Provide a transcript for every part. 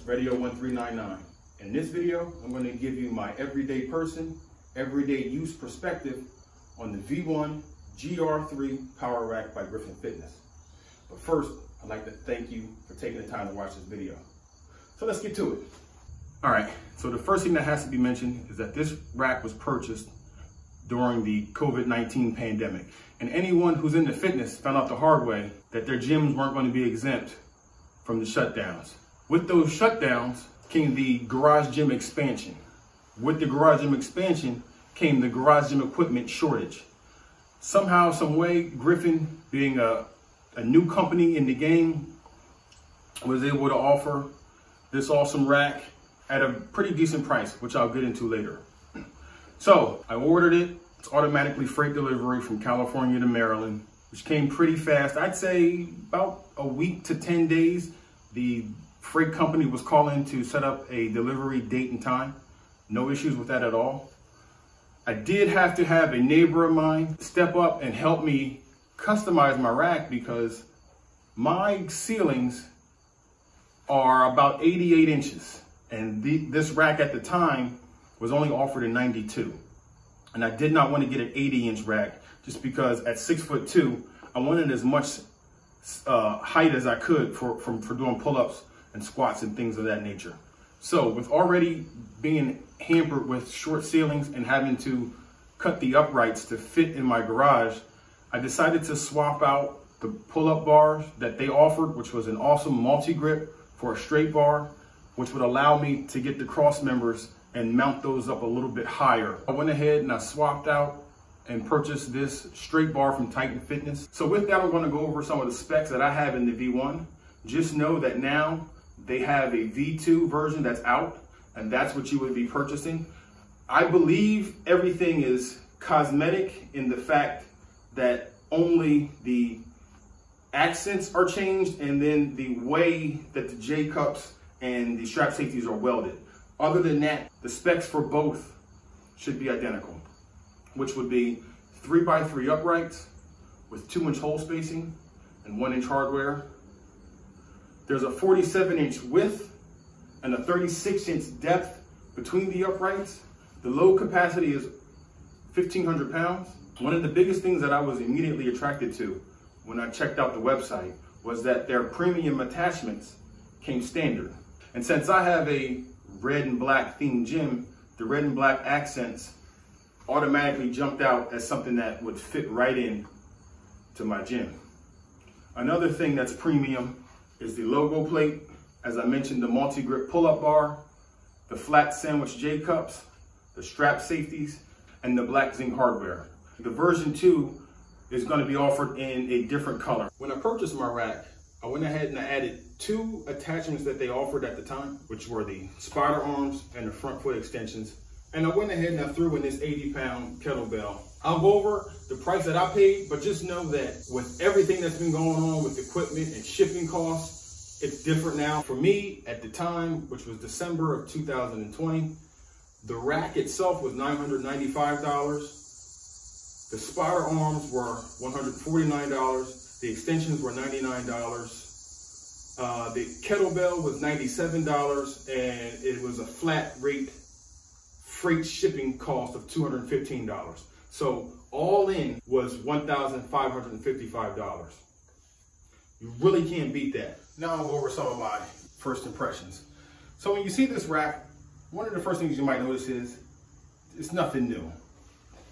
Radio 1399. In this video, I'm going to give you my everyday person, everyday use perspective on the V1 GR3 Power Rack by Griffin Fitness. But first, I'd like to thank you for taking the time to watch this video. So let's get to it. All right, so the first thing that has to be mentioned is that this rack was purchased during the COVID-19 pandemic. And anyone who's into fitness found out the hard way that their gyms weren't going to be exempt from the shutdowns. With those shutdowns came the garage gym expansion. With the garage gym expansion came the garage gym equipment shortage. Somehow, some way, Griffin, being a new company in the game, was able to offer this awesome rack at a pretty decent price, which I'll get into later. So I ordered it. It's automatically freight delivery from California to Maryland, which came pretty fast. I'd say about a week to 10 days. The freight company was calling to set up a delivery date and time. No issues with that at all. I did have to have a neighbor of mine step up and help me customize my rack because my ceilings are about 88 inches. And this rack at the time was only offered in 92. And I did not want to get an 80-inch rack just because at 6'2", I wanted as much height as I could for doing pull-ups and squats and things of that nature. So with already being hampered with short ceilings and having to cut the uprights to fit in my garage, I decided to swap out the pull-up bars that they offered, which was an awesome multi-grip for a straight bar, which would allow me to get the cross members and mount those up a little bit higher. I went ahead and I swapped out and purchased this straight bar from Griffin Fitness. So with that, I'm gonna go over some of the specs that I have in the V1. Just know that now they have a V2 version that's out, and that's what you would be purchasing. I believe everything is cosmetic in the fact that only the accents are changed and then the way that the J-cups and the strap safeties are welded. Other than that, the specs for both should be identical, which would be 3x3 uprights with 2-inch hole spacing and 1-inch hardware. There's a 47-inch width and a 36-inch depth between the uprights. The load capacity is 1,500 pounds. One of the biggest things that I was immediately attracted to when I checked out the website was that their premium attachments came standard. And since I have a red and black themed gym, the red and black accents automatically jumped out as something that would fit right in to my gym. Another thing that's premium is the logo plate. As I mentioned, the multi-grip pull-up bar, the flat sandwich J-cups, the strap safeties, and the black zinc hardware. The version 2 is going to be offered in a different color. When I purchased my rack, I went ahead and I added 2 attachments that they offered at the time, which were the spider arms and the front foot extensions. And I went ahead and I threw in this 80-pound kettlebell. I'll go over the price that I paid, but just know that with everything that's been going on with equipment and shipping costs, it's different now. For me, at the time, which was December of 2020, the rack itself was $995. The spider arms were $149. The extensions were $99. The kettlebell was $97, and it was a flat rate freight shipping cost of $215. So all in was $1,555. You really can't beat that. Now I'll go over some of my first impressions. So when you see this rack, one of the first things you might notice is it's nothing new.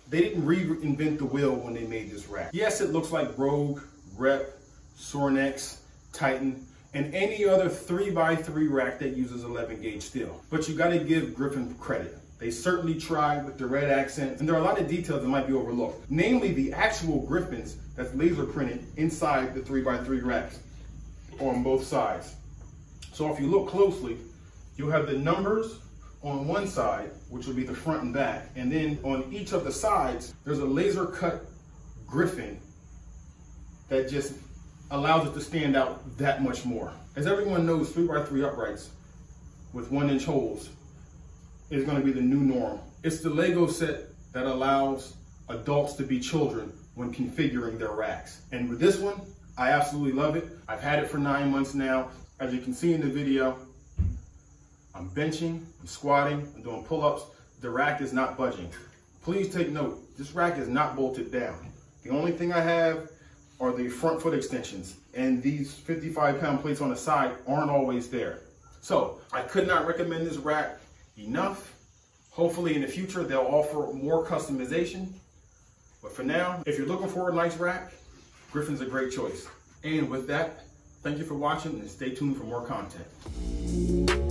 They didn't reinvent the wheel when they made this rack. Yes, it looks like Rogue, Rep, Sornex, Titan, and any other 3x3 rack that uses 11 gauge steel. But you gotta give Griffin credit. They certainly tried with the red accents, and there are a lot of details that might be overlooked. Namely, the actual Griffins that's laser printed inside the 3x3 racks on both sides. So if you look closely, you'll have the numbers on one side, which will be the front and back. And then on each of the sides, there's a laser cut Griffin that just allows it to stand out that much more. As everyone knows, 3x3 uprights with 1-inch holes is going to be the new norm. It's the Lego set that allows adults to be children when configuring their racks. And with this one, I absolutely love it. I've had it for 9 months now. As you can see in the video, I'm benching, I'm squatting, I'm doing pull-ups. The rack is not budging. Please take note, this rack is not bolted down. The only thing I have are the front foot extensions, and these 55-pound plates on the side aren't always there. So I could not recommend this rack enough. Hopefully in the future, they'll offer more customization. But for now, if you're looking for a nice rack, Griffin's a great choice. And with that, thank you for watching and stay tuned for more content.